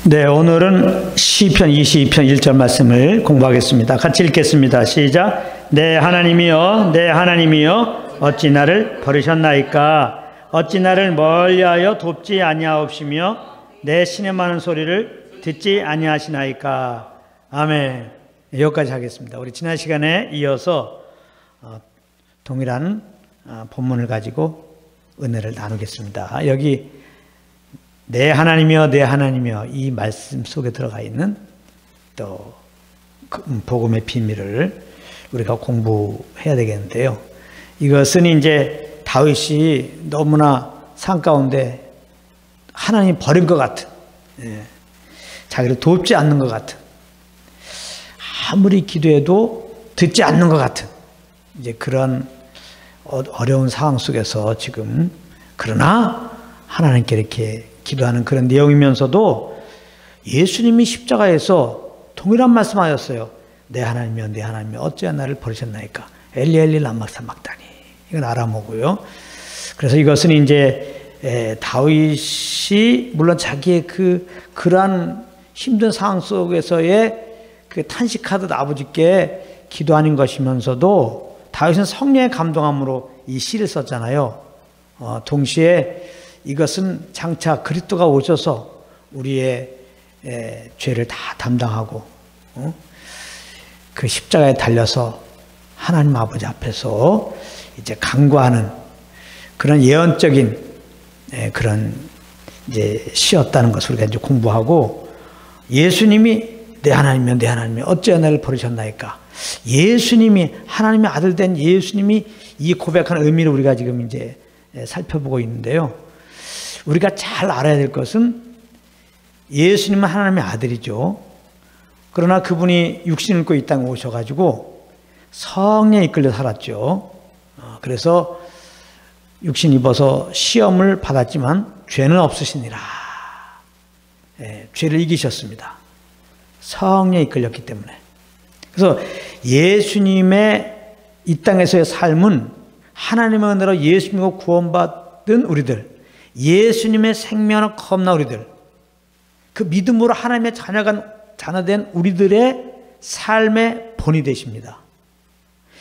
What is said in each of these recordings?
네, 오늘은 시편 22편 1절 말씀을 공부하겠습니다. 같이 읽겠습니다. 시작. 내 하나님이여, 내 하나님이여, 어찌 나를 버리셨나이까? 어찌 나를 멀리하여 돕지 아니하옵시며 내 신음하는 소리를 듣지 아니하시나이까? 아멘. 여기까지 하겠습니다. 우리 지난 시간에 이어서 동일한 본문을 가지고 은혜를 나누겠습니다. 여기 내 하나님이여, 내 하나님이여, 이 말씀 속에 들어가 있는 또 복음의 비밀을 우리가 공부해야 되겠는데요. 이것은 이제 다윗이 너무나 산 가운데 하나님 버린 것 같은, 자기를 돕지 않는 것 같은, 아무리 기도해도 듣지 않는 것 같은 이제 그런 어려운 상황 속에서 지금, 그러나 하나님께 이렇게 기도하는 그런 내용이면서도 예수님이 십자가에서 동일한 말씀하셨어요. 내 하나님이여, 내 하나님이여, 어찌하여 나를 버리셨나이까? 엘리 엘리 람마 사박다니. 이건 아람어고요. 그래서 이것은 이제 다윗이 물론 자기의 그러한 힘든 상황 속에서의 그 탄식하듯 아버지께 기도하는 것이면서도 다윗은 성령의 감동함으로 이 시를 썼잖아요. 동시에 이것은 장차 그리스도가 오셔서 우리의 죄를 다 담당하고 그 십자가에 달려서 하나님 아버지 앞에서 이제 간구하는 그런 예언적인 그런 이제 시였다는 것을 우리가 이제 공부하고, 예수님이 내 하나님이여, 내 하나님이여, 어찌하여 나를 버리셨나이까? 예수님이 하나님의 아들 된 예수님이 이 고백하는 의미를 우리가 지금 이제 살펴보고 있는데요. 우리가 잘 알아야 될 것은 예수님은 하나님의 아들이죠. 그러나 그분이 육신을 입고 이 땅에 오셔가지고 성령에 이끌려 살았죠. 그래서 육신 입어서 시험을 받았지만 죄는 없으시니라. 죄를 이기셨습니다. 성령에 이끌렸기 때문에. 그래서 예수님의 이 땅에서의 삶은 하나님의 은혜로 예수님과 구원받은 우리들, 예수님의 생명을 겁나 우리들, 그 믿음으로 하나님의 자녀된 우리들의 삶의 본이 되십니다.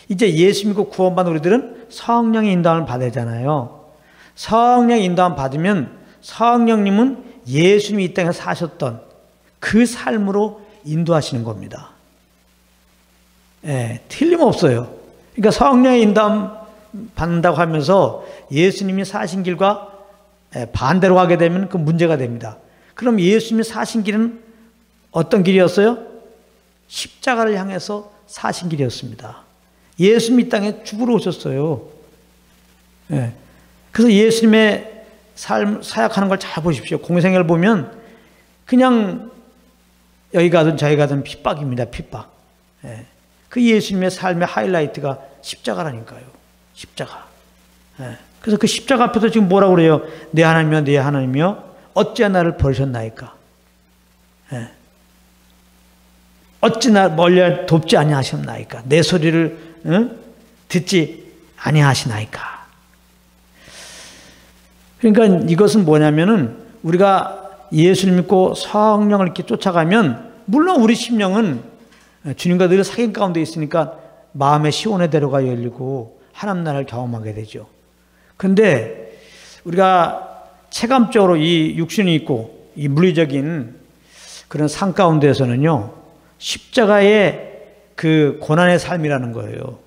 이제 예수 믿고 구원받은 우리들은 성령의 인도함을 받아야 하잖아요. 성령의 인도함을 받으면 성령님은 예수님이 이 땅에 사셨던 그 삶으로 인도하시는 겁니다. 틀림없어요. 그러니까 성령의 인도함 받는다고 하면서 예수님이 사신 길과 반대로 가게 되면 그 문제가 됩니다. 그럼 예수님이 사신 길은 어떤 길이었어요? 십자가를 향해서 사신 길이었습니다. 예수님이 이 땅에 죽으러 오셨어요. 그래서 예수님의 삶 사역하는 걸 잘 보십시오. 공생애를 보면 그냥 여기 가든 저기 가든 핍박입니다. 핍박. 그 예수님의 삶의 하이라이트가 십자가라니까요. 십자가. 그래서 그 십자가 앞에서 지금 뭐라고 그래요? 내 하나님이여, 내 하나님이여, 어찌하여 나를 버리셨나이까? 어찌 나 멀리 돕지 아니하셨나이까? 내 소리를 듣지 아니하시나이까? 그러니까 이것은 뭐냐면은 우리가 예수를 믿고 성령을 이렇게 쫓아가면, 물론 우리 심령은 주님과 늘 사귐 가운데 있으니까 마음의 시온의 대로가 열리고 하나님 나라를 경험하게 되죠. 근데 우리가 체감적으로 이 육신이 있고 이 물리적인 그런 삶 가운데에서는요, 십자가의 그 고난의 삶이라는 거예요.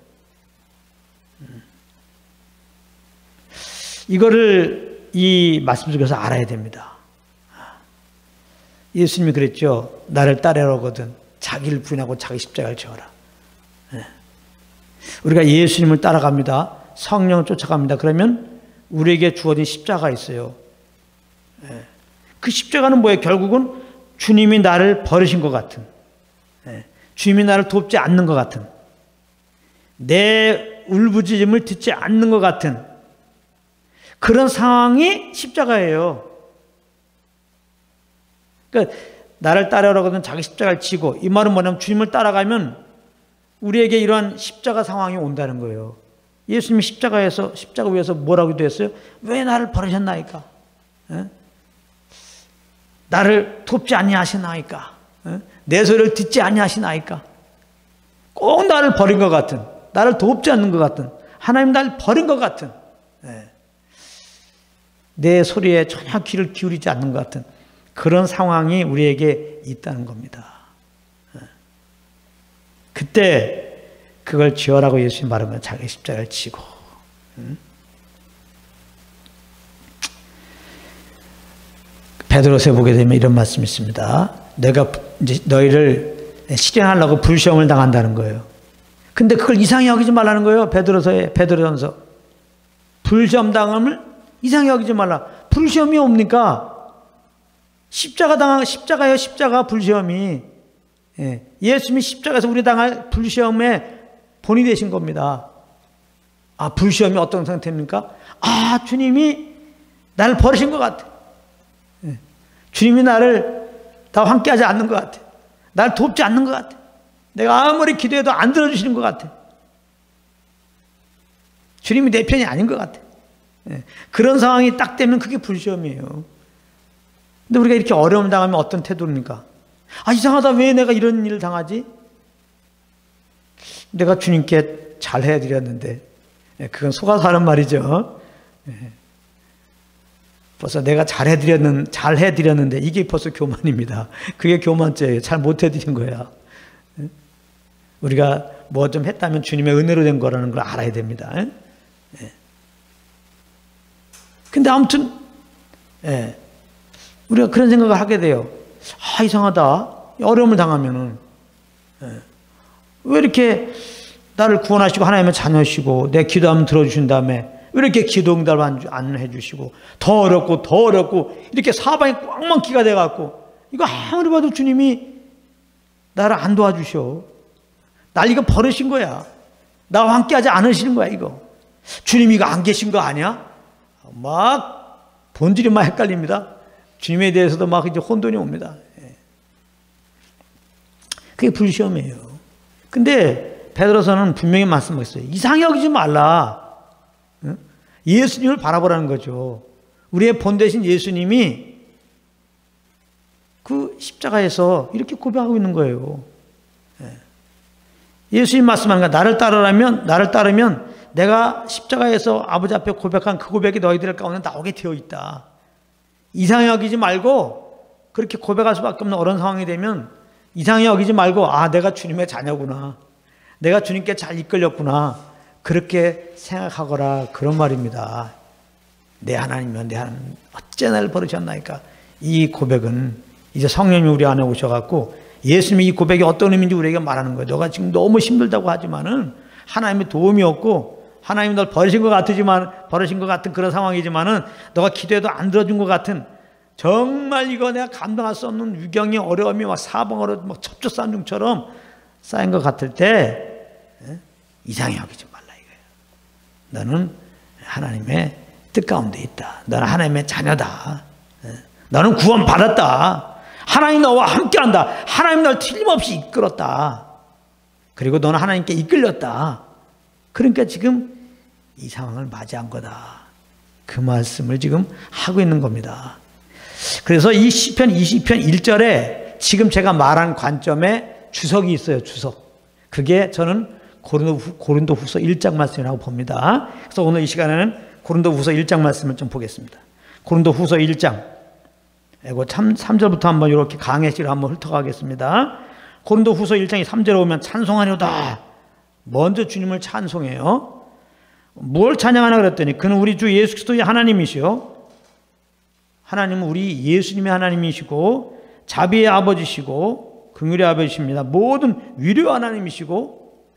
이거를 이 말씀 속에서 알아야 됩니다. 예수님이 그랬죠. 나를 따르거든 자기를 부인하고 자기 십자가를 져라. 우리가 예수님을 따라갑니다. 성령을 쫓아갑니다. 그러면 우리에게 주어진 십자가가 있어요. 그 십자가는 뭐예요? 결국은 주님이 나를 버리신 것 같은, 주님이 나를 돕지 않는 것 같은, 내 울부짖음을 듣지 않는 것 같은 그런 상황이 십자가예요. 그러니까 나를 따르라거든 자기 십자가를 지고, 이 말은 뭐냐면 주님을 따라가면 우리에게 이러한 십자가 상황이 온다는 거예요. 예수님이 십자가 위에서 뭐라고 기도했어요? 왜 나를 버리셨나이까? 나를 돕지 아니하시나이까? 내 소리를 듣지 아니하시나이까? 꼭 나를 버린 것 같은, 나를 돕지 않는 것 같은, 하나님 나를 버린 것 같은, 내 소리에 전혀 귀를 기울이지 않는 것 같은 그런 상황이 우리에게 있다는 겁니다. 그때 그걸 지어라고 예수님 말하면 자기 십자가를 지고, 베드로서에 보게 되면 이런 말씀이 있습니다. 내가 이제 너희를 실현하려고 불시험을 당한다는 거예요. 근데 그걸 이상히 여기지 말라는 거예요. 베드로전서. 불시험 당함을 이상히 여기지 말라. 불시험이 옵니까? 십자가예요, 십자가, 불시험이. 예수님이 십자가에서 우리 당할 불시험의 본이 되신 겁니다. 아, 불시험이 어떤 상태입니까? 아, 주님이 나를 버리신 것 같아. 주님이 나를 다 함께하지 않는 것 같아. 나를 돕지 않는 것 같아. 내가 아무리 기도해도 안 들어주시는 것 같아. 주님이 내 편이 아닌 것 같아. 그런 상황이 딱 되면 그게 불시험이에요. 근데 우리가 이렇게 어려움 당하면 어떤 태도입니까? 아, 이상하다. 왜 내가 이런 일을 당하지? 내가 주님께 잘 해드렸는데. 그건 속아서 하는 말이죠. 벌써 내가 잘 해드렸는데 이게 벌써 교만입니다. 그게 교만죄예요. 잘 못해드린 거야. 우리가 뭐 좀 했다면 주님의 은혜로 된 거라는 걸 알아야 됩니다. 근데 아무튼 우리가 그런 생각을 하게 돼요. 아, 이상하다. 어려움을 당하면은 왜 이렇게 나를 구원하시고 하나님의 자녀시고 내 기도하면 들어주신 다음에 왜 이렇게 기도 응답을 안 해주시고 더 어렵고 이렇게 사방에 꽉 막히가 돼갖고 이거 아무리 봐도 주님이 나를 안 도와주셔. 날 이거 버리신 거야. 나와 함께하지 않으시는 거야. 이거 주님이 이거 안 계신 거 아니야? 막 본질이 막 헷갈립니다. 주님에 대해서도 막 이제 혼돈이 옵니다. 그게 불시험이에요. 근데 베드로서는 분명히 말씀하셨어요. 이상히 여기지 말라. 예수님을 바라보라는 거죠. 우리의 본 대신 예수님이 그 십자가에서 이렇게 고백하고 있는 거예요. 예수님 말씀하는 거야. 나를 따르면 내가 십자가에서 아버지 앞에 고백한 그 고백이 너희들 가운데 나오게 되어 있다. 이상히 여기지 말고 그렇게 고백할 수밖에 없는 어려운 상황이 되면 이상히 여기지 말고 아, 내가 주님의 자녀구나. 내가 주님께 잘 이끌렸구나. 그렇게 생각하거라. 그런 말입니다. 내 하나님이면 내 하나님 어째 나를 버리셨나이까. 이 고백은 이제 성령님이 우리 안에 오셔갖고 예수님이 이 고백이 어떤 의미인지 우리에게 말하는 거예요. 너가 지금 너무 힘들다고 하지만은 하나님의 도움이 없고 하나님이 널 버리신 것 같은 그런 상황이지만은 너가 기도해도 안 들어준 것 같은 정말 이거 내가 감당할 수 없는 위경의 어려움이 막 사방으로 막 첩초산중처럼 쌓인 것 같을 때 이상히 여기지 말라 이거예요. 너는 하나님의 뜻 가운데 있다. 너는 하나님의 자녀다. 너는 구원받았다. 하나님 너와 함께한다. 하나님 널 틀림없이 이끌었다. 그리고 너는 하나님께 이끌렸다. 그러니까 지금 이 상황을 맞이한 거다. 그 말씀을 지금 하고 있는 겁니다. 그래서 이 시편 20편 1절에 지금 제가 말한 관점에 주석이 있어요. 주석. 그게 저는 고린도후서 1장 말씀이라고 봅니다. 그래서 오늘 이 시간에는 고린도후서 1장 말씀을 좀 보겠습니다. 고린도후서 1장 3절부터 한번 이렇게 강해식으로 한번 훑어가겠습니다. 고린도후서 1장이 3절에 오면 찬송하려다. 먼저 주님을 찬송해요. 뭘 찬양하나 그랬더니 그는 우리 주 예수 그리스도의 하나님이시요. 하나님은 우리 예수님의 하나님이시고 자비의 아버지시고 긍휼의 아버지십니다. 모든 위로의 하나님이시고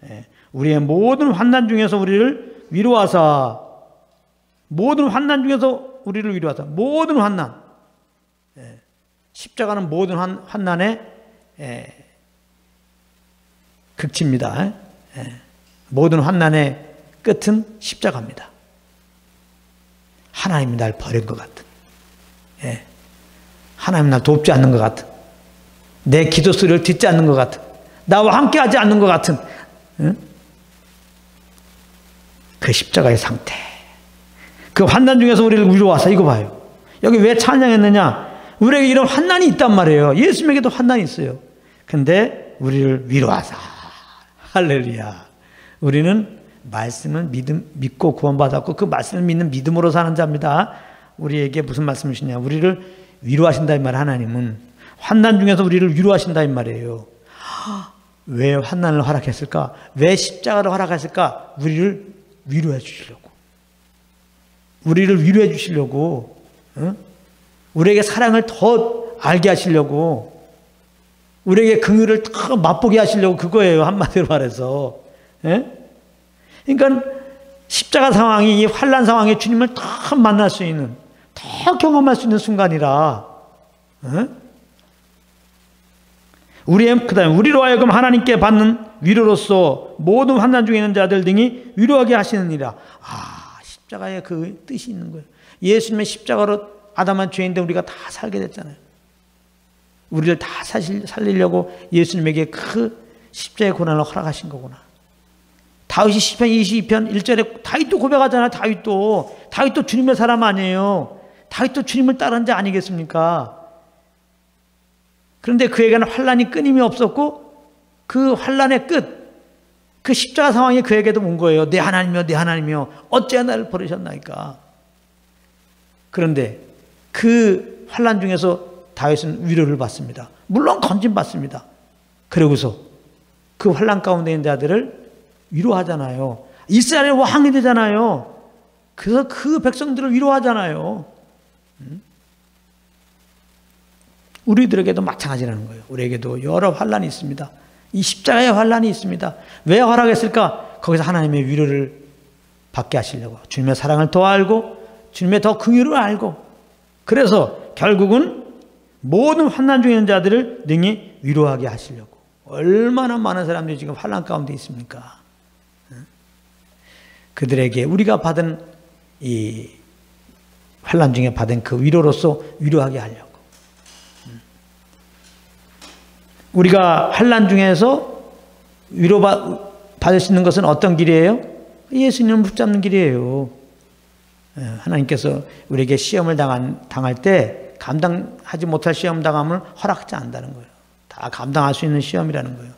우리의 모든 환난 중에서 우리를 위로하사 모든 환난 십자가는 모든 환난의 극치입니다. 모든 환난의 끝은 십자가입니다. 하나님이 날 버린 것 같은, 하나님이 날 돕지 않는 것 같은, 내 기도 소리를 듣지 않는 것 같은, 나와 함께하지 않는 것 같은 그 십자가의 상태. 그 환난 중에서 우리를 위로와서 이거 봐요. 여기 왜 찬양했느냐? 우리에게 이런 환난이 있단 말이에요. 예수님에게도 환난이 있어요. 근데 우리를 위로하사. 할렐루야. 우리는 말씀을 믿고 구원받았고 그 말씀을 믿는 믿음으로 사는 자입니다. 우리에게 무슨 말씀이시냐. 우리를 위로하신다 이 말. 하나님은 환난 중에서 우리를 위로하신다 이 말이에요. 왜 환난을 허락했을까? 왜 십자가를 허락했을까? 우리를 위로해 주시려고. 우리를 위로해 주시려고. 우리에게 사랑을 더 알게 하시려고. 우리에게 긍휼을 더 맛보게 하시려고 그거예요. 한마디로 말해서. 그러니까 십자가 상황이 이 환난 상황에 주님을 더 만날 수 있는, 더 경험할 수 있는 순간이라. 그다음에 우리로 하여금 하나님께 받는 위로로서 모든 환난 중에 있는 자들 등이 위로하게 하시느니라. 십자가에 그 뜻이 있는 거예요. 예수님의 십자가로 아담한 죄인데 우리가 다 살게 됐잖아요. 우리를 다 살리려고 예수님에게 그 십자가의 고난을 허락하신 거구나. 다윗이 시편 22편 1절에 다윗도 고백하잖아요. 다윗도 주님의 사람 아니에요. 다윗도 주님을 따르는 자 아니겠습니까? 그런데 그에게는 환난이 끊임이 없었고 그 환난의 끝, 그 십자가 상황이 그에게도 온 거예요. 내 하나님이여, 내 하나님이여, 어찌 나를 버리셨나이까. 그런데 그 환난 중에서 다윗은 위로를 받습니다. 물론 건진받습니다. 그러고서 그 환난 가운데 있는 자들을 위로하잖아요. 이스라엘의 왕이 되잖아요. 그래서 그 백성들을 위로하잖아요. 우리들에게도 마찬가지라는 거예요. 우리에게도 여러 환난이 있습니다. 이 십자가의 환난이 있습니다. 왜 허락했을까? 거기서 하나님의 위로를 받게 하시려고. 주님의 사랑을 더 알고 주님의 더 긍휼을 알고, 그래서 결국은 모든 환난 중에 있는 자들을 능히 위로하게 하시려고. 얼마나 많은 사람들이 지금 환난 가운데 있습니까? 그들에게 우리가 받은 이 환난 중에 받은 그 위로로서 위로하게 하려고. 우리가 환난 중에서 위로받을 수 있는 것은 어떤 길이에요? 예수님을 붙잡는 길이에요. 하나님께서 우리에게 시험을 당할 때 감당하지 못할 시험 당함을 허락하지 않는다는 거예요. 다 감당할 수 있는 시험이라는 거예요.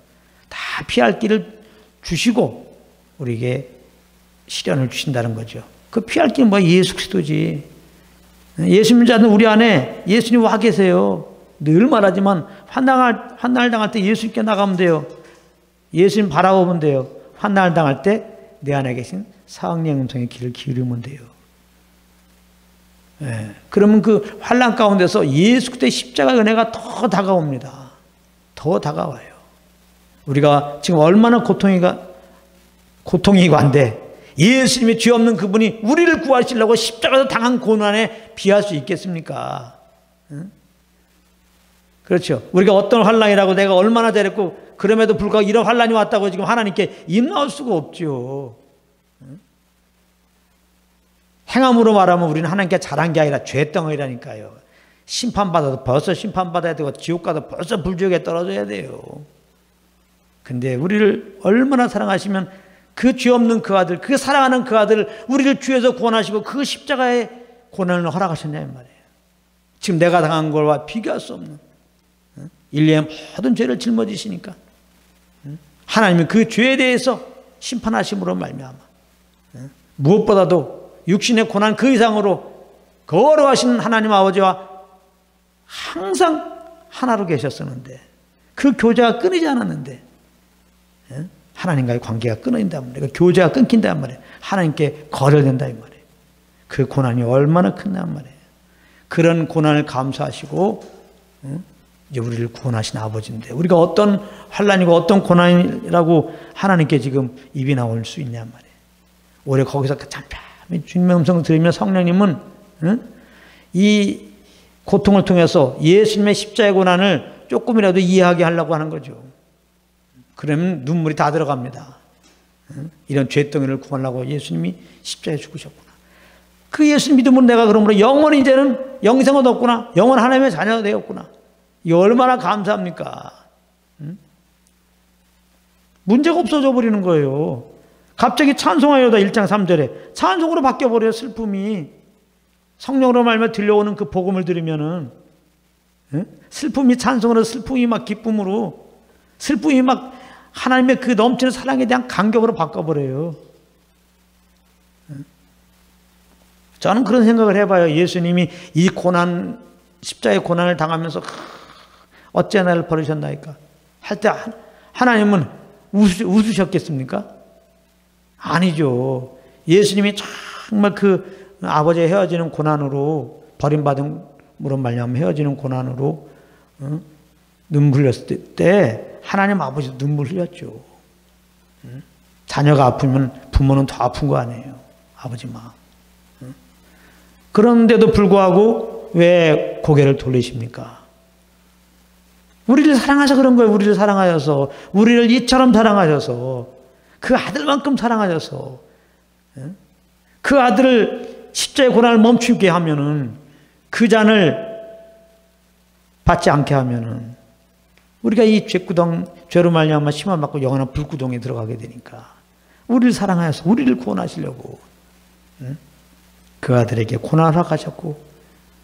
다 피할 길을 주시고 우리에게 시련을 주신다는 거죠. 그 피할 길은 뭐야? 예수 그리스도지. 예수 믿는 자는 우리 안에 예수님 와 계세요. 늘 말하지만 환난을 당할 때 예수님께 나가면 돼요. 예수님 바라보면 돼요. 환난을 당할 때 내 안에 계신 성령의 음성에 귀를 기울이면 돼요. 그러면 그 환난 가운데서 예수 그리스도의 십자가 은혜가 더 다가옵니다. 더 다가와요. 우리가 지금 얼마나 고통이고 한데 예수님의 죄 없는 그분이 우리를 구하시려고 십자가에서 당한 고난에 비할 수 있겠습니까? 그렇죠. 우리가 어떤 환난이라고 내가 얼마나 잘했고 그럼에도 불구하고 이런 환난이 왔다고 지금 하나님께 입나올 수가 없죠. 행함으로 말하면 우리는 하나님께 잘한 게 아니라 죄덩어리라니까요. 심판받아도 벌써 심판받아야 되고 지옥 가도 벌써 불지옥에 떨어져야 돼요. 근데 우리를 얼마나 사랑하시면 그 죄 없는 그 아들, 그 사랑하는 그 아들을 우리를 주에서 구원하시고 그 십자가의 고난을 허락하셨냐 이 말이에요. 지금 내가 당한 것과 비교할 수 없는 인류의 모든 죄를 짊어지시니까 하나님이 그 죄에 대해서 심판하심으로 말미암아 무엇보다도 육신의 고난 그 이상으로 거룩하신 하나님 아버지와 항상 하나로 계셨었는데 그 교제가 끊이지 않았는데 하나님과의 관계가 끊어진단 말이에요. 교제가 끊긴단 말이에요. 하나님께 거절된다 이 말이에요. 그 고난이 얼마나 큰단 말이에요. 그런 고난을 감수하시고 이제 우리를 구원하신 아버지인데 우리가 어떤 환난이고 어떤 고난이라고 하나님께 지금 입이 나올 수 있냔 말이에요. 오래 거기서 잠잠히 주님의 음성을 들으면 성령님은 이 고통을 통해서 예수님의 십자가의 고난을 조금이라도 이해하게 하려고 하는 거죠. 그러면 눈물이 다 들어갑니다. 이런 죄덩이를 구하려고 예수님이 십자가에 죽으셨구나. 그 예수님 믿음으로 내가 그러므로 영원히 이제는 영생은 없구나. 영원 하나님의 자녀가 되었구나. 이 얼마나 감사합니까? 문제가 없어져 버리는 거예요. 갑자기 찬송하여다 1장 3절에 찬송으로 바뀌어버려요. 슬픔이. 성령으로 말며 들려오는 그 복음을 들으면은 슬픔이 찬송으로, 슬픔이 막 기쁨으로, 슬픔이 막 하나님의 그 넘치는 사랑에 대한 감격으로 바꿔버려요. 저는 그런 생각을 해봐요. 예수님이 이 고난, 십자가의 고난을 당하면서 어째 나를 버리셨나이까 할 때 하나님은 웃으셨겠습니까? 아니죠. 예수님이 정말 그 아버지의 헤어지는 고난으로, 버림받음으로 말미암아 헤어지는 고난으로 눈물 흘렸을 때 하나님 아버지도 눈물 흘렸죠. 자녀가 아프면 부모는 더 아픈 거 아니에요. 아버지 마음. 그런데도 불구하고 왜 고개를 돌리십니까? 우리를 사랑하셔서 그런 거예요. 우리를 사랑하셔서, 우리를 이처럼 사랑하셔서, 그 아들만큼 사랑하셔서, 그 아들을 십자가의 고난을 멈추게 하면은, 그 잔을 받지 않게 하면은 우리가 이 죄로 말미암아 심판 받고 영원한 불구덩이에 들어가게 되니까, 우리를 사랑하셔서 우리를 구원하시려고 그 아들에게 고난을 허락하셨고,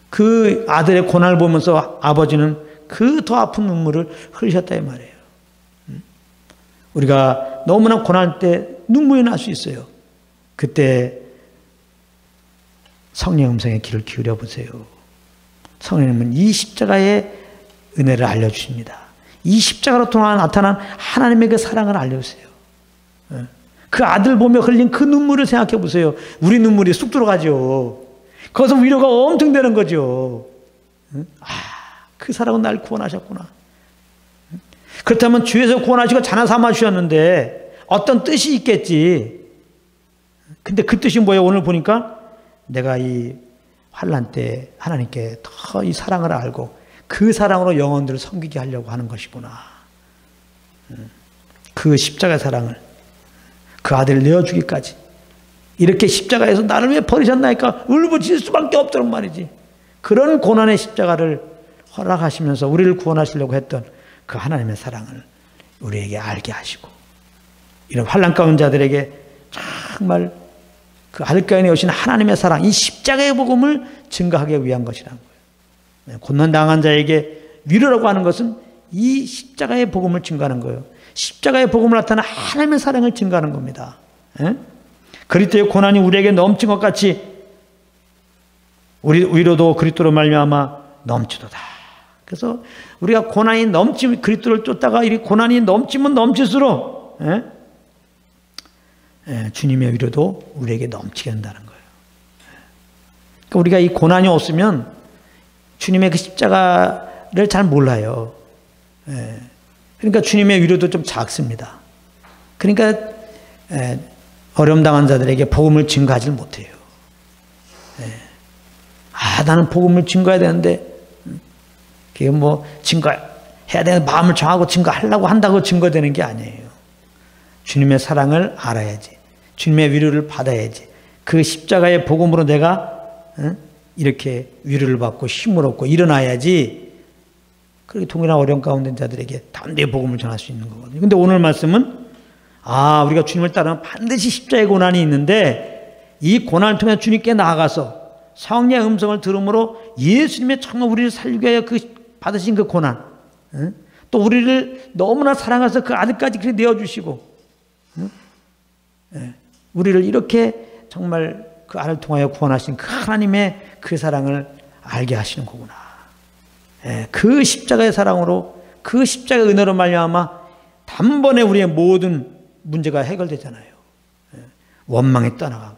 그 아들의 고난을 보면서 아버지는 그 더 아픈 눈물을 흘리셨다 이 말이에요. 우리가 너무나 고난할 때 눈물이 날 수 있어요. 그때 성령 음성에 귀를 기울여 보세요. 성령님은 이 십자가의 은혜를 알려주십니다. 이 십자가로 통한 나타난 하나님의 그 사랑을 알려주세요. 그 아들 보며 흘린 그 눈물을 생각해 보세요. 우리 눈물이 쑥 들어가죠. 거기서 위로가 엄청 되는 거죠. 그 사랑은 날 구원하셨구나. 그렇다면 주에서 구원하시고 자나 삼아 주셨는데 어떤 뜻이 있겠지. 근데 그 뜻이 뭐예요? 오늘 보니까 내가 이 환난 때 하나님께 더 이 사랑을 알고 그 사랑으로 영혼들을 섬기게 하려고 하는 것이구나. 그 십자가의 사랑을, 그 아들을 내어주기까지 이렇게 십자가에서 나를 왜 버리셨나니까 울부짖을 수밖에 없도록 말이지. 그런 고난의 십자가를 허락하시면서 우리를 구원하시려고 했던 그 하나님의 사랑을 우리에게 알게 하시고, 이런 환난 가운데 자들에게 정말 그 아들가인에 오신 하나님의 사랑, 이 십자가의 복음을 증거하기 위한 것이라는 거예요. 고난당한 자에게 위로라고 하는 것은 이 십자가의 복음을 증거하는 거예요. 십자가의 복음을 나타내는 하나님의 사랑을 증거하는 겁니다. 그리스도의 고난이 우리에게 넘친 것 같이 우리 위로도 그리스도로 말미암아 넘치도다. 그래서 우리가 고난이 넘치면, 그리스도를 쫓다가 이 고난이 넘치면 넘칠수록 주님의 위로도 우리에게 넘치게 한다는 거예요. 그러니까 우리가 이 고난이 없으면 주님의 그 십자가를 잘 몰라요. 그러니까 주님의 위로도 좀 작습니다. 그러니까 어려움 당한 자들에게 복음을 증거하지 못해요. 나는 복음을 증거해야 되는데, 그게 뭐 증거해야 되는 마음을 정하고 증거하려고 한다고 증거되는 게 아니에요. 주님의 사랑을 알아야지. 주님의 위로를 받아야지. 그 십자가의 복음으로 내가 이렇게 위로를 받고 힘을 얻고 일어나야지. 그렇게 동일한 어려움 가운데 있는 자들에게 담대히 복음을 전할 수 있는 거거든요. 근데 오늘 말씀은 우리가 주님을 따르면 반드시 십자가의 고난이 있는데, 이 고난을 통해 주님께 나아가서 성령의 음성을 들음으로 예수님의 정말 우리를 살리기 위하여 받으신 그 고난, 또 우리를 너무나 사랑해서 그 아들까지 그렇게 내어주시고, 우리를 이렇게 정말 그 아들을 통하여 구원하신 그 하나님의 그 사랑을 알게 하시는 거구나. 그 십자가의 사랑으로, 그 십자가의 은혜로 말미암아 단번에 우리의 모든 문제가 해결되잖아요. 원망이 떠나가고,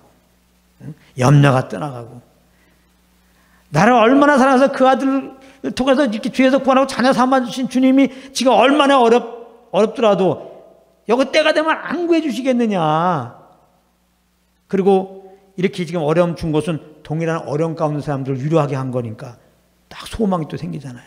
염려가 떠나가고, 나를 얼마나 사랑해서 그 아들을 통해서 이렇게 죄에서 구원하고 자녀 삼아주신 주님이 지금 얼마나 어렵더라도 여기 때가 되면 안 구해 주시겠느냐. 그리고 이렇게 지금 어려움 준 것은 동일한 어려움 가운데 사람들을 위로하게 한 거니까 딱 소망이 또 생기잖아요.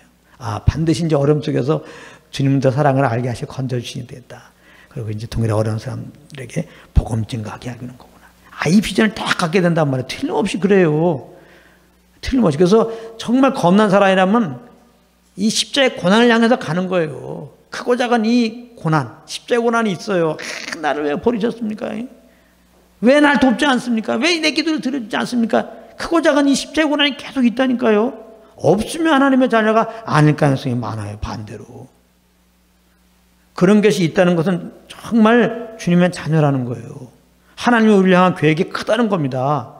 반드시 이제 어려움 속에서 주님의 사랑을 알게 하시고 건져주시면 되겠다. 그리고 이제 동일한 어려운 사람들에게 복음 증거하게 하는 거구나. 이 비전을 딱 갖게 된단 말이에요. 틀림없이 그래요. 틀림없이. 그래서 정말 겁난 사람이라면 이 십자가의 고난을 향해서 가는 거예요. 크고 작은 이 고난, 십자가의 고난이 있어요. 나를 왜 버리셨습니까? 왜 날 돕지 않습니까? 왜 내 기도를 들어주지 않습니까? 크고 작은 이 십자가의 고난이 계속 있다니까요. 없으면 하나님의 자녀가 아닐 가능성이 많아요. 반대로. 그런 것이 있다는 것은 정말 주님의 자녀라는 거예요. 하나님의 우리를 향한 계획이 크다는 겁니다.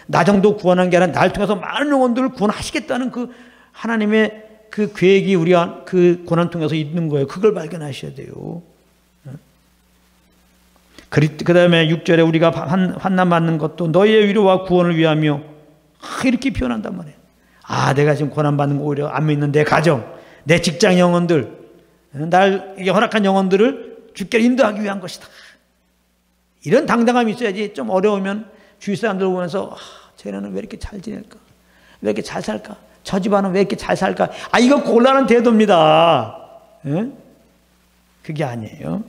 나 정도 구원한 게 아니라 날 통해서 많은 영혼들을 구원하시겠다는 그 하나님의 그 계획이 우리가 그 고난 통해서 있는 거예요. 그걸 발견하셔야 돼요. 그 다음에 6절에 우리가 환난 받는 것도 너희의 위로와 구원을 위하며 이렇게 표현한단 말이에요. 내가 지금 고난 받는 거 오히려 안 믿는 내 가정, 내 직장 영혼들, 날 허락한 영혼들을 주께 인도하기 위한 것이다. 이런 당당함이 있어야지. 좀 어려우면 주위 사람들 보면서 쟤네는 왜 이렇게 잘 지낼까? 왜 이렇게 잘 살까? 저 집안은 왜 이렇게 잘 살까? 이거 곤란한 태도입니다. 그게 아니에요.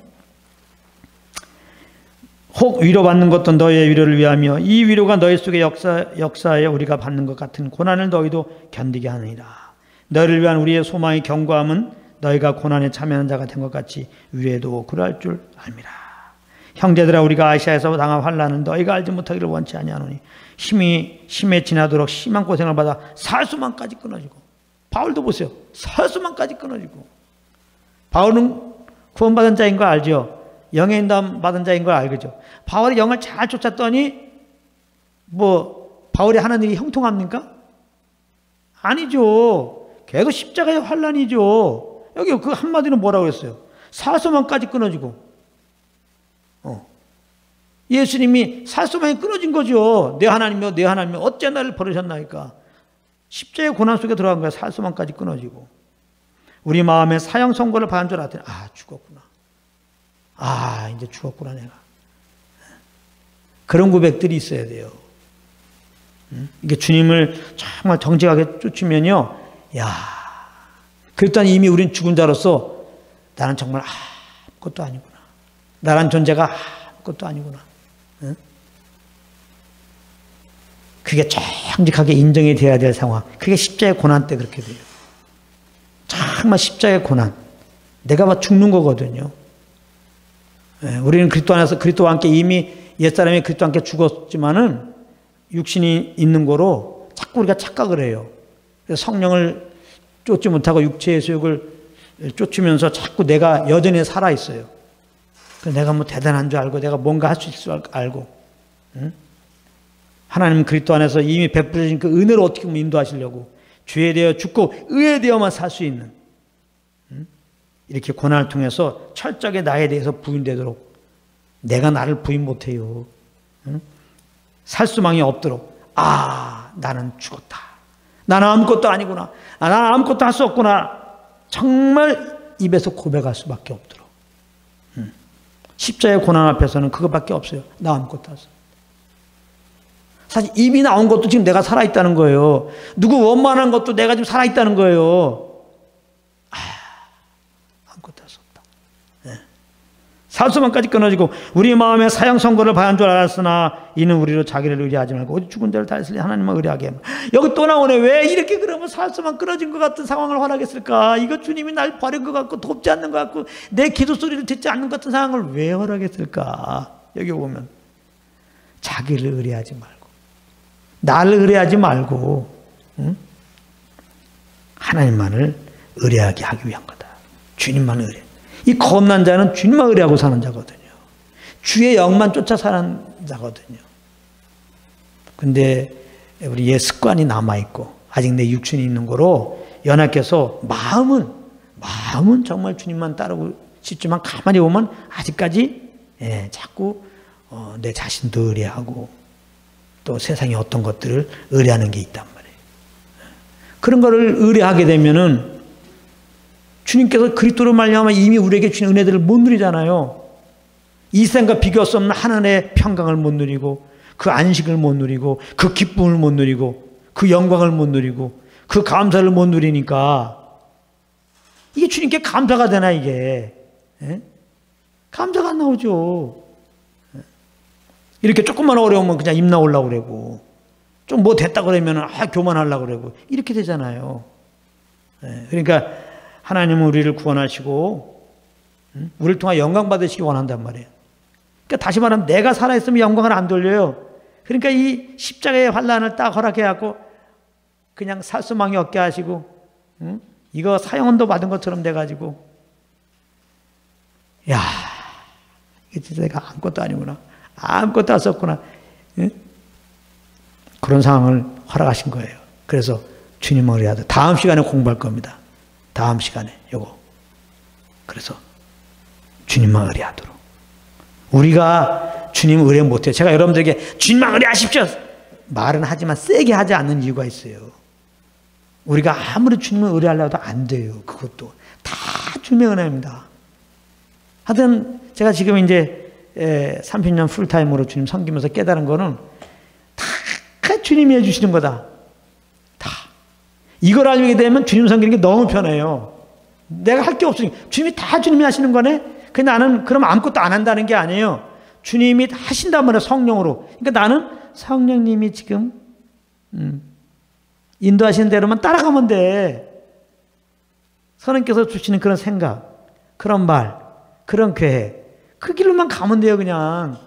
혹 위로받는 것도 너희의 위로를 위하며 이 위로가 너희 속의 역사에 우리가 받는 것 같은 고난을 너희도 견디게 하느니라. 너희를 위한 우리의 소망의 견고함은 너희가 고난에 참여하는 자가 된 것 같이 위에도 그러할 줄 알미라. 형제들아 우리가 아시아에서 당한 환난은 너희가 알지 못하기를 원치 아니하노니 심에 지나도록 심한 고생을 받아 살수만까지 끊어지고. 바울도 보세요. 살수만까지 끊어지고. 바울은 구원받은 자인 거 알죠? 영의 인도함 받은 자인 걸 알겠죠? 바울이 영을 잘 쫓았더니 바울이 하는 일이 형통합니까? 아니죠. 계속 십자가의 환난이죠. 여기 그 한마디는 뭐라고 했어요? 살수만까지 끊어지고. 예수님이 살수만이 끊어진 거죠. 내 하나님이여 내 하나님이여 어째 나를 버리셨나이까. 십자가의 고난 속에 들어간 거야. 살수만까지 끊어지고. 우리 마음에 사형 선고를 받은 줄 알았더니 죽었구나. 이제 죽었구나 내가. 그런 고백들이 있어야 돼요. 이게 주님을 정말 정직하게 쫓으면요. 그랬더니 이미 우린 죽은 자로서 나는 정말 아무것도 아니구나. 나란 존재가 아무것도 아니구나. 그게 정직하게 인정이 돼야 될 상황. 그게 십자가의 고난 때 그렇게 돼요. 정말 십자가의 고난. 내가 죽는 거거든요. 우리는 그리스도 안에서 그리스도와 함께 이미 옛사람이 그리스도와 함께 죽었지만은 육신이 있는 거로 자꾸 우리가 착각을 해요. 그래서 성령을 쫓지 못하고 육체의 소욕을 쫓으면서 자꾸 내가 여전히 살아있어요. 내가 대단한 줄 알고 내가 뭔가 할 수 있을 줄 알고. 하나님 그리스도 안에서 이미 베풀어진 그 은혜로 어떻게 보면 인도하시려고 죄에 대하여 죽고 의에 대하여만 살 수 있는 이렇게 고난을 통해서 철저하게 나에 대해서 부인되도록 내가 나를 부인 못해요. 살 수망이 없도록 나는 죽었다. 나는 아무것도 아니구나. 나는 아무것도 할 수 없구나. 정말 입에서 고백할 수밖에 없도록. 십자가의 고난 앞에서는 그것밖에 없어요. 나 아무것도 할 수 없다. 사실 이미 나온 것도 지금 내가 살아있다는 거예요. 누구 원만한 것도 내가 지금 살아있다는 거예요. 아무것도 할 수 없다. 살수만까지 끊어지고 우리 마음에 사형 선고를 받은 줄 알았으나 이는 우리로 자기를 의뢰하지 말고 오직 죽은 자를 다스리 하나님만 의뢰하게 합니다. 여기 또 나오네. 왜 이렇게 그러면 살수만 끊어진 것 같은 상황을 허락했을까? 이거 주님이 날 버린 것 같고 돕지 않는 것 같고 내 기도 소리를 듣지 않는 것 같은 상황을 왜 허락했을까? 여기 보면 자기를 의뢰하지 말고 나를 의뢰하지 말고 하나님만을 의뢰하게 하기 위한 거다. 주님만 의뢰. 이 겁난 자는 주님만 의뢰하고 사는 자거든요. 주의 영만 쫓아 사는 자거든요. 근데 우리 옛 습관이 남아있고 아직 내 육신이 있는 거로 연약해서 마음은 정말 주님만 따르고 싶지만 가만히 보면 아직까지 자꾸 내 자신도 의뢰하고 또 세상의 어떤 것들을 의뢰하는 게 있단 말이에요. 그런 거를 의뢰하게 되면은 주님께서 그리스도로 말미암아 이미 우리에게 주신 은혜들을 못 누리잖아요. 이 세상과 비교할 수 없는 하나님의 평강을 못 누리고 그 안식을 못 누리고 그 기쁨을 못 누리고 그 영광을 못 누리고 그 감사를 못 누리니까 이게 주님께 감사가 되나 이게. 감사가 안 나오죠. 이렇게 조금만 어려우면 그냥 입 나오려고 그러고 좀 뭐 됐다 그러면 교만하려고 그러고 이렇게 되잖아요. 그러니까 하나님은 우리를 구원하시고 우리를 통해 영광 받으시기 원한단 말이에요. 그러니까 다시 말하면 내가 살아있으면 영광을 안 돌려요. 그러니까 이 십자가의 환난을 딱 허락해갖고 그냥 살수망이 없게 하시고, 응? 이거 사형언도 받은 것처럼 돼가지고, 야, 이게 진짜 내가 아무것도 아니구나. 아무것도 안 썼구나. 응? 그런 상황을 허락하신 거예요. 그래서 주님을 의뢰하도록. 다음 시간에 공부할 겁니다. 다음 시간에 요거. 그래서 주님만 의뢰하도록. 우리가 주님 의뢰 못해요. 제가 여러분들에게 주님만 의뢰하십시오 말은 하지만 세게 하지 않는 이유가 있어요. 우리가 아무리 주님을 의뢰하려도 안 돼요. 그것도 다 주님의 은혜입니다. 하여튼 제가 지금 이제 30년 풀타임으로 주님 섬기면서 깨달은 거는 다 주님이 해주시는 거다. 다. 이걸 알게 되면 주님 섬기는 게 너무 편해요. 내가 할 게 없으니까 주님이 다 주님이 하시는 거네. 근데 나는 그럼 아무것도 안 한다는 게 아니에요. 주님이 하신단 말이에요. 성령으로. 그러니까 나는 성령님이 지금 인도하시는 대로만 따라가면 돼. 선생님께서 주시는 그런 생각, 그런 말, 그런 계획, 그 길로만 가면 돼요. 그냥.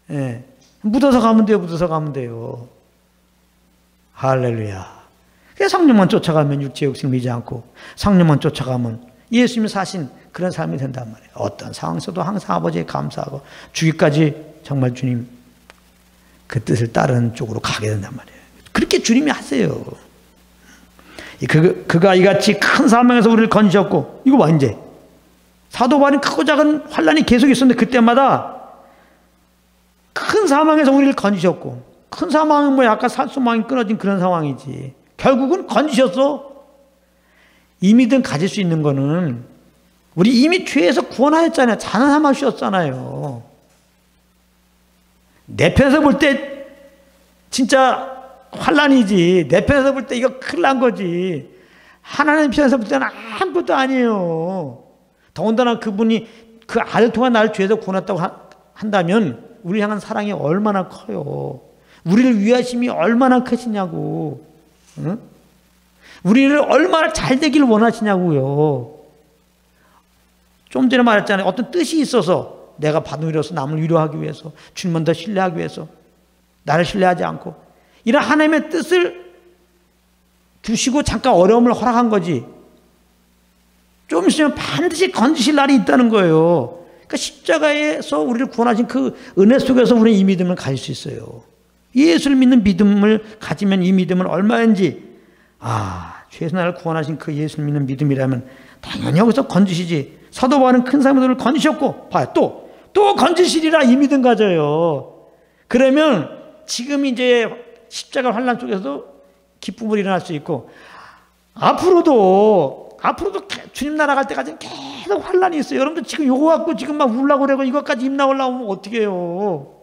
예. 묻어서 가면 돼요. 묻어서 가면 돼요. 할렐루야. 성령만 쫓아가면 육체 욕심을 미지 않고 성령만 쫓아가면 예수님이 사신 그런 삶이 된단 말이에요. 어떤 상황에서도 항상 아버지에 감사하고 주기까지 정말 주님 그 뜻을 따르는 쪽으로 가게 된단 말이에요. 그렇게 주님이 하세요. 그가 이같이 큰 사명에서 우리를 건지셨고, 이거 봐 이제 사도 바울은 크고 작은 환란이 계속 있었는데 그때마다 큰 사망에서 우리를 건지셨고, 큰 사망은 뭐 약간 살수망이 끊어진 그런 상황이지. 결국은 건지셨어. 이 믿음 가질 수 있는 거는 우리 이미 죄에서 구원하였잖아요. 자나하마셨잖아요. 내 편에서 볼 때 진짜 환란이지. 내 편에서 볼 때 이거 큰일 난 거지. 하나님 편에서 볼 때는 아무것도 아니에요. 더군다나 그분이 그 아들 통한 나를 죄에서 구원했다고 한다면 우리 향한 사랑이 얼마나 커요. 우리를 위하심이 얼마나 크시냐고. 응? 우리를 얼마나 잘 되기를 원하시냐고요. 좀 전에 말했잖아요. 어떤 뜻이 있어서 내가 받은 위로서 남을 위로하기 위해서, 주님만 더 신뢰하기 위해서, 나를 신뢰하지 않고 이런 하나님의 뜻을 두시고 잠깐 어려움을 허락한 거지. 좀 있으면 반드시 건지실 날이 있다는 거예요. 그러니까 십자가에서 우리를 구원하신 그 은혜 속에서 우리는 이 믿음을 가질 수 있어요. 예수를 믿는 믿음을 가지면 이 믿음은 얼마인지, 죄에서 나를 구원하신 그 예수를 믿는 믿음이라면 당연히 여기서 건지시지. 사도 바울은 큰 사람들을 건지셨고, 봐요. 또 건지시리라 이 믿음 가져요. 그러면 지금 이제 십자가 환난 속에서도 기쁨을 일어날 수 있고, 앞으로도 주님 나라 갈 때까지는 계속 환난이 있어요. 여러분들 지금 요거 갖고 지금 막 울라고 그러고 이것까지 입 나오려면 어떻게 해요?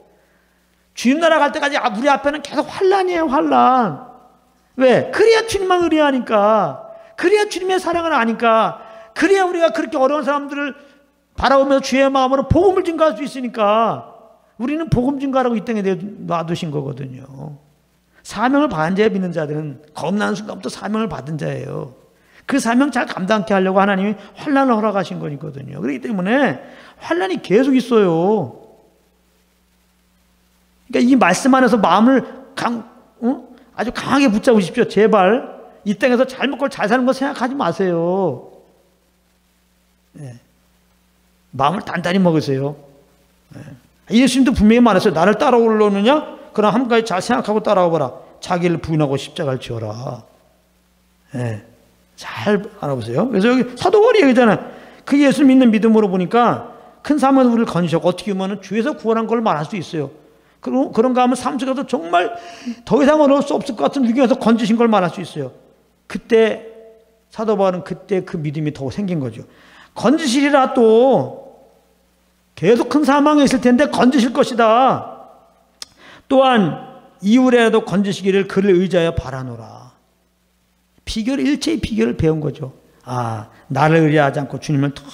주님 나라 갈 때까지 우리 앞에는 계속 환난이에요. 환난. 왜? 그래야 주님만 의뢰하니까, 그래야 주님의 사랑을 아니까, 그래야 우리가 그렇게 어려운 사람들을 바라보면서 주의 마음으로 복음을 증거할 수 있으니까 우리는 복음 증거하라고 이 땅에 놔두신 거거든요. 사명을 받은 자에 믿는 자들은 겁나는 순간부터 사명을 받은 자예요. 그 사명 잘 감당케 하려고 하나님이 환난을 허락하신 거거든요. 그렇기 때문에 환난이 계속 있어요. 그러니까 이 말씀 안에서 마음을 아주 강하게 붙잡으십시오. 제발 이 땅에서 잘 먹고 잘 사는 거 생각하지 마세요. 네. 마음을 단단히 먹으세요. 네. 예수님도 분명히 말했어요. 나를 따라오려느냐? 그럼 한 가지 잘 생각하고 따라와봐라. 자기를 부인하고 십자가를 지어라. 네. 잘 알아보세요. 그래서 여기 사도 바울이 얘기잖아요. 그 예수 믿는 믿음으로 보니까 큰 사명을 우리를 건지셨고, 어떻게 보면 주에서 구원한 걸 말할 수 있어요. 그런가 하면 삶 속에서 정말 더 이상 어려울 수 없을 것 같은 위기에서 건지신 걸 말할 수 있어요. 그때 사도 바울은 그때 그 믿음이 더 생긴 거죠. 건지시리라. 또 계속 큰 사망에 있을 텐데 건지실 것이다. 또한 이후에라도 건지시기를 그를 의지하여 바라노라. 일체의 비결을 배운 거죠. 나를 의뢰하지 않고 주님을 더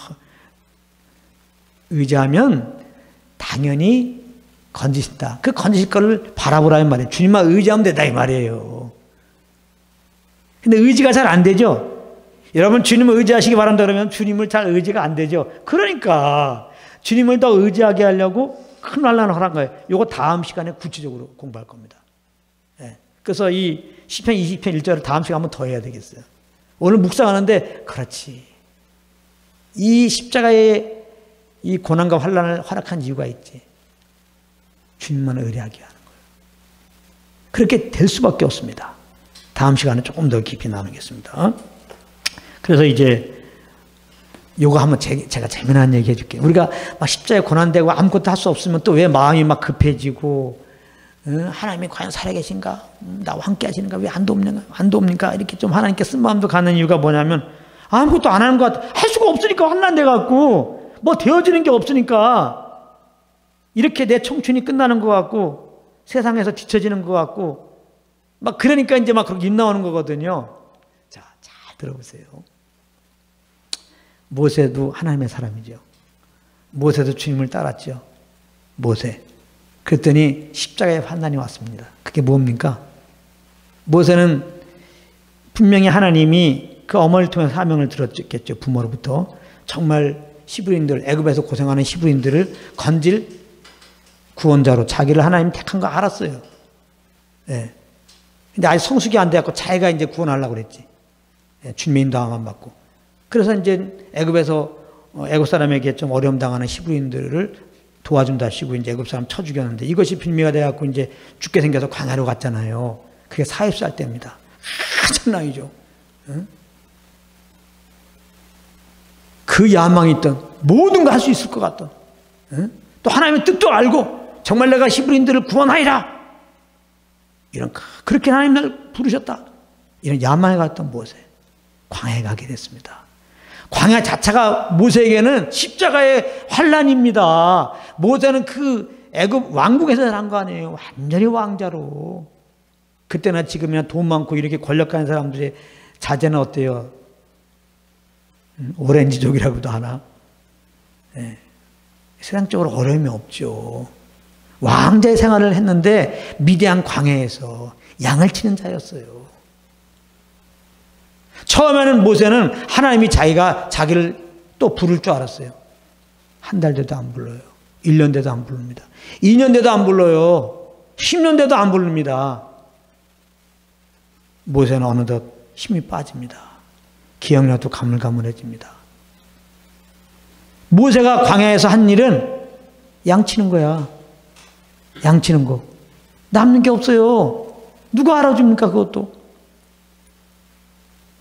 의지하면 당연히 건지신다. 그 건지실 거를 바라보라는 말이에요. 주님만 의지하면 된다 이 말이에요. 근데 의지가 잘 안 되죠. 여러분 주님을 의지하시기 바란다 그러면 주님을 잘 의지가 안 되죠. 그러니까 주님을 더 의지하게 하려고 큰 환난을 허락한 거예요. 이거 다음 시간에 구체적으로 공부할 겁니다. 네. 그래서 이 시편 20편 1절을 다음 시간에 한번 더 해야 되겠어요. 오늘 묵상하는데 그렇지. 이 십자가의 이 고난과 환난을 허락한 이유가 있지. 주님만 의뢰하게 하는 거예요. 그렇게 될 수밖에 없습니다. 다음 시간에 조금 더 깊이 나누겠습니다. 그래서 이제 요거 한번 제가 재미난 얘기 해줄게요. 우리가 막 십자가에 고난되고 아무것도 할 수 없으면 또 왜 마음이 막 급해지고, 하나님이 과연 살아계신가? 나와 함께 하시는가? 왜 안 돕니까? 이렇게 좀 하나님께 쓴 마음도 가는 이유가 뭐냐면, 아무것도 안 하는 것 같아. 할 수가 없으니까 환난돼갖고, 뭐 되어지는 게 없으니까, 이렇게 내 청춘이 끝나는 것 같고, 세상에서 뒤처지는 것 같고, 막 그러니까 이제 막 그렇게 입 나오는 거거든요. 자, 잘 들어보세요. 모세도 하나님의 사람이죠. 모세도 주님을 따랐죠. 모세. 그랬더니 십자가의 환난이 왔습니다. 그게 뭡니까? 모세는 분명히 하나님이 그 어머니를 통해서 사명을 들었겠죠. 부모로부터. 정말 히브리인들, 애굽에서 고생하는 히브리인들을 건질 구원자로 자기를 하나님 택한 거 알았어요. 예. 근데 아직 성숙이 안 돼갖고 자기가 이제 구원하려고 그랬지. 예. 주님의 인도함만 받고. 그래서 이제 애굽에서 애굽 사람에게 좀 어려움 당하는 히브리인들을 도와준다시고 이제 애굽 사람 쳐 죽였는데 이것이 빌미가 돼갖고 이제 죽게 생겨서 광야로 갔잖아요. 그게 40살 때입니다. 한참 나이죠. 응? 그 야망이 있던 모든 거 할 수 있을 것 같던, 응? 또 하나님의 뜻도 알고 정말 내가 히브리인들을 구원하리라 이런 그렇게 하나님 날 부르셨다 이런 야망에 갔던 모세 광야에 가게 됐습니다. 광야 자체가 모세에게는 십자가의 환난입니다. 모세는 그 애굽 왕국에서 산 거 아니에요. 완전히 왕자로. 그때나 지금이나 돈 많고 이렇게 권력 가진 사람들의 자제는 어때요? 오렌지족이라고도 하나? 네. 세상적으로 어려움이 없죠. 왕자의 생활을 했는데 미디안 광야에서 양을 치는 자였어요. 처음에는 모세는 하나님이 자기를 또 부를 줄 알았어요. 한 달 돼도 안 불러요. 1년 돼도 안 부릅니다. 2년 돼도 안 불러요. 10년 돼도 안 부릅니다. 모세는 어느덧 힘이 빠집니다. 기억력도 가물가물해집니다. 모세가 광야에서 한 일은 양치는 거야. 양치는 거. 남는 게 없어요. 누가 알아줍니까 그것도.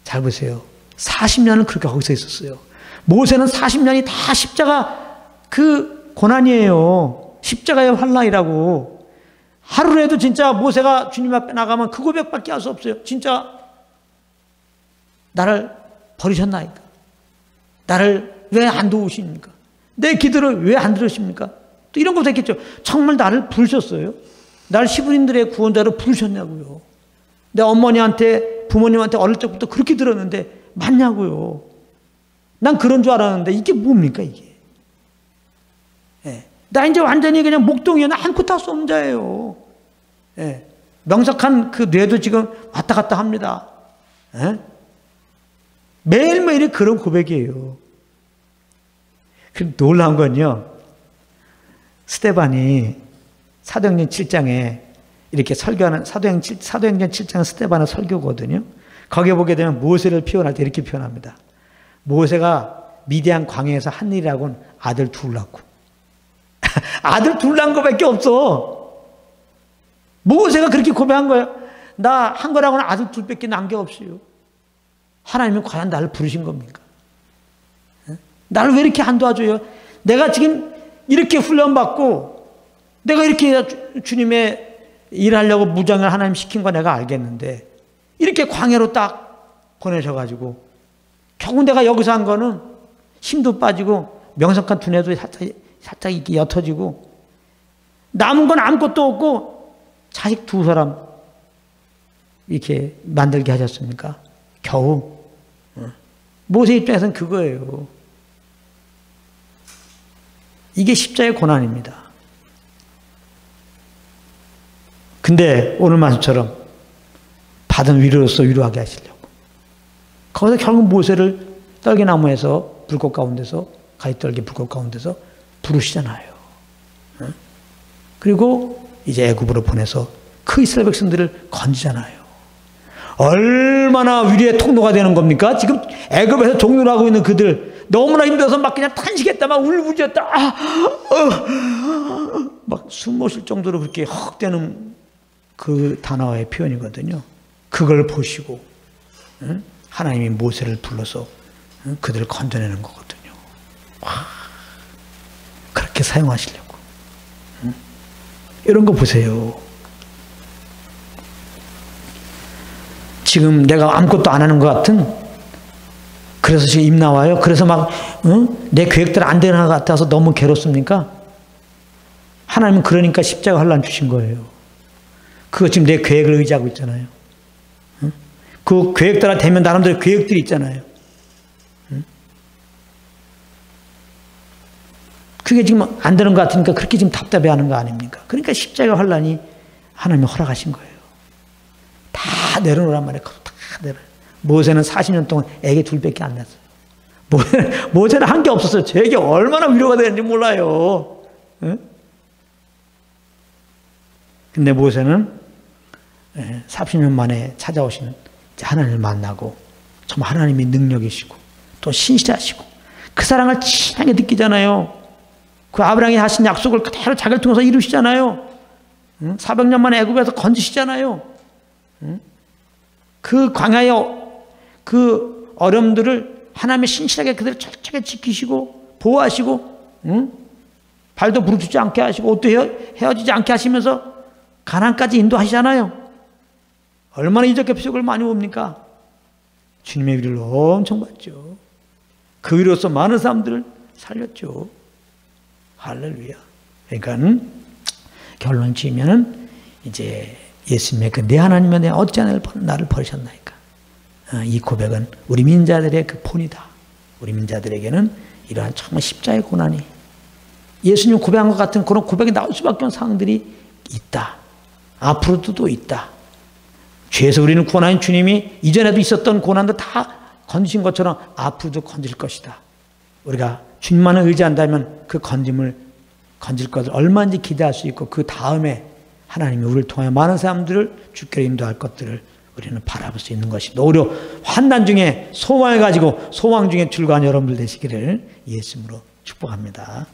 잘 보세요. 40년을 그렇게 거기서 있었어요. 모세는 40년이 다 십자가 그 고난이에요. 십자가의 환난이라고. 하루라도 진짜 모세가 주님 앞에 나가면 그 고백밖에 할 수 없어요. 진짜 나를 버리셨나이까? 나를 왜 안 도우십니까? 내 기도를 왜 안 들으십니까? 또 이런 것도 했겠죠. 정말 나를 부르셨어요? 나를 히브리인들의 구원자로 부르셨냐고요. 내 어머니한테 부모님한테 어릴 적부터 그렇게 들었는데 맞냐고요. 난 그런 줄 알았는데 이게 뭡니까 이게. 예. 나 이제 완전히 그냥 목동이야. 나 아무것도 할 수 없는 자예요. 예. 명석한 그 뇌도 지금 왔다 갔다 합니다. 예? 매일매일이 그런 고백이에요. 그 놀라운 건요. 스데반이 사도행전 7장에 이렇게 설교하는 사도행전 7장 스데반의 설교거든요. 거기에 보게 되면 모세를 표현할 때 이렇게 표현합니다. 모세가 미디안 광야에서 한 일이라고는 아들 둘 낳고. 아들 둘 낳은 거밖에 없어. 모세가 그렇게 고백한 거예요. 나 한 거라고는 아들 둘밖에 난 게 없어요. 하나님이 과연 나를 부르신 겁니까? 나를 왜 이렇게 안 도와줘요? 내가 지금 이렇게 훈련받고 내가 이렇게 주님의 일하려고 무장을 하나님 시킨 거 내가 알겠는데 이렇게 광야로 딱 보내셔가지고 결국 내가 여기서 한 거는 힘도 빠지고 명석한 두뇌도 살짝 이렇게 옅어지고 남은 건 아무것도 없고 자식 두 사람 이렇게 만들게 하셨습니까? 겨우. 모세 입장에서는 그거예요. 이게 십자의 고난입니다. 근데 오늘 말씀처럼 받은 위로로서 위로하게 하시려고. 거기서 결국 모세를 떨기나무에서 불꽃 가운데서 가시떨기 불꽃 가운데서 부르시잖아요. 그리고 이제 애굽으로 보내서 그 그 이스라엘 백성들을 건지잖아요. 얼마나 위로의 통로가 되는 겁니까? 지금 애굽에서 종노를 하고 있는 그들 너무나 힘들어서 막 그냥 탄식했다, 막 울부짖었다, 막 숨 못 쉴 정도로 그렇게 헉대는 그 단어의 표현이거든요. 그걸 보시고 하나님이 모세를 불러서 그들을 건져내는 거거든요. 그렇게 사용하시려고. 이런 거 보세요. 지금 내가 아무것도 안 하는 것 같은, 그래서 지금 입 나와요. 그래서 막 내 계획대로 안 되는 것 같아서 너무 괴롭습니까? 하나님은 그러니까 십자가 환난 주신 거예요. 그거 지금 내 계획을 의지하고 있잖아요. 그 계획대로 되면 나름대로 계획들이 있잖아요. 그게 지금 안 되는 것 같으니까 그렇게 지금 답답해하는 거 아닙니까? 그러니까 십자가 환난이 하나님이 허락하신 거예요. 다 내려놓으란 말이에요. 다 내려. 모세는 40년 동안 애기 둘밖에 안 낳았어요. 모세는 한 게 없었어요. 저에게 얼마나 위로가 되는지 몰라요. 근데 모세는 30년 만에 찾아오신 하나님을 만나고 정말 하나님이 능력이시고 또 신실하시고 그 사랑을 진하게 느끼잖아요. 그 아브라함이 하신 약속을 그대로 자기를 통해서 이루시잖아요. 400년 만에 애굽에서 건지시잖아요. 그 광야의 그 어려움들을 하나님이 신실하게 그들을 철저하게 지키시고 보호하시고 발도 부르짖지 않게 하시고 옷도 헤어지지 않게 하시면서 가나안까지 인도하시잖아요. 얼마나 이적의 표적을 많이 봅니까? 주님의 위를 엄청 받죠. 그 위로서 많은 사람들을 살렸죠. 할렐루야. 그러니까 결론 지으면은 이제 예수님의 그 내 하나님은 내 어찌 나를 버리셨나이까. 이 고백은 우리 민자들의 그 본이다. 우리 민자들에게는 이러한 정말 십자의 고난이 예수님 고백한 것 같은 그런 고백이 나올 수밖에 없는 상황들이 있다. 앞으로도 또 있다. 죄에서 우리는 구원하신 주님이 이전에도 있었던 고난도 다 건지신 것처럼 앞으로도 건질 것이다. 우리가 주님만을 의지한다면 그 건질 것을 얼마든지 기대할 수 있고 그 다음에 하나님이 우리를 통하여 많은 사람들을 주께로 인도할 것들을 우리는 바라볼 수 있는 것이 오히려 환난 중에 소망을 가지고 소망 중에 출가한 여러분들 되시기를 예수님으로 축복합니다.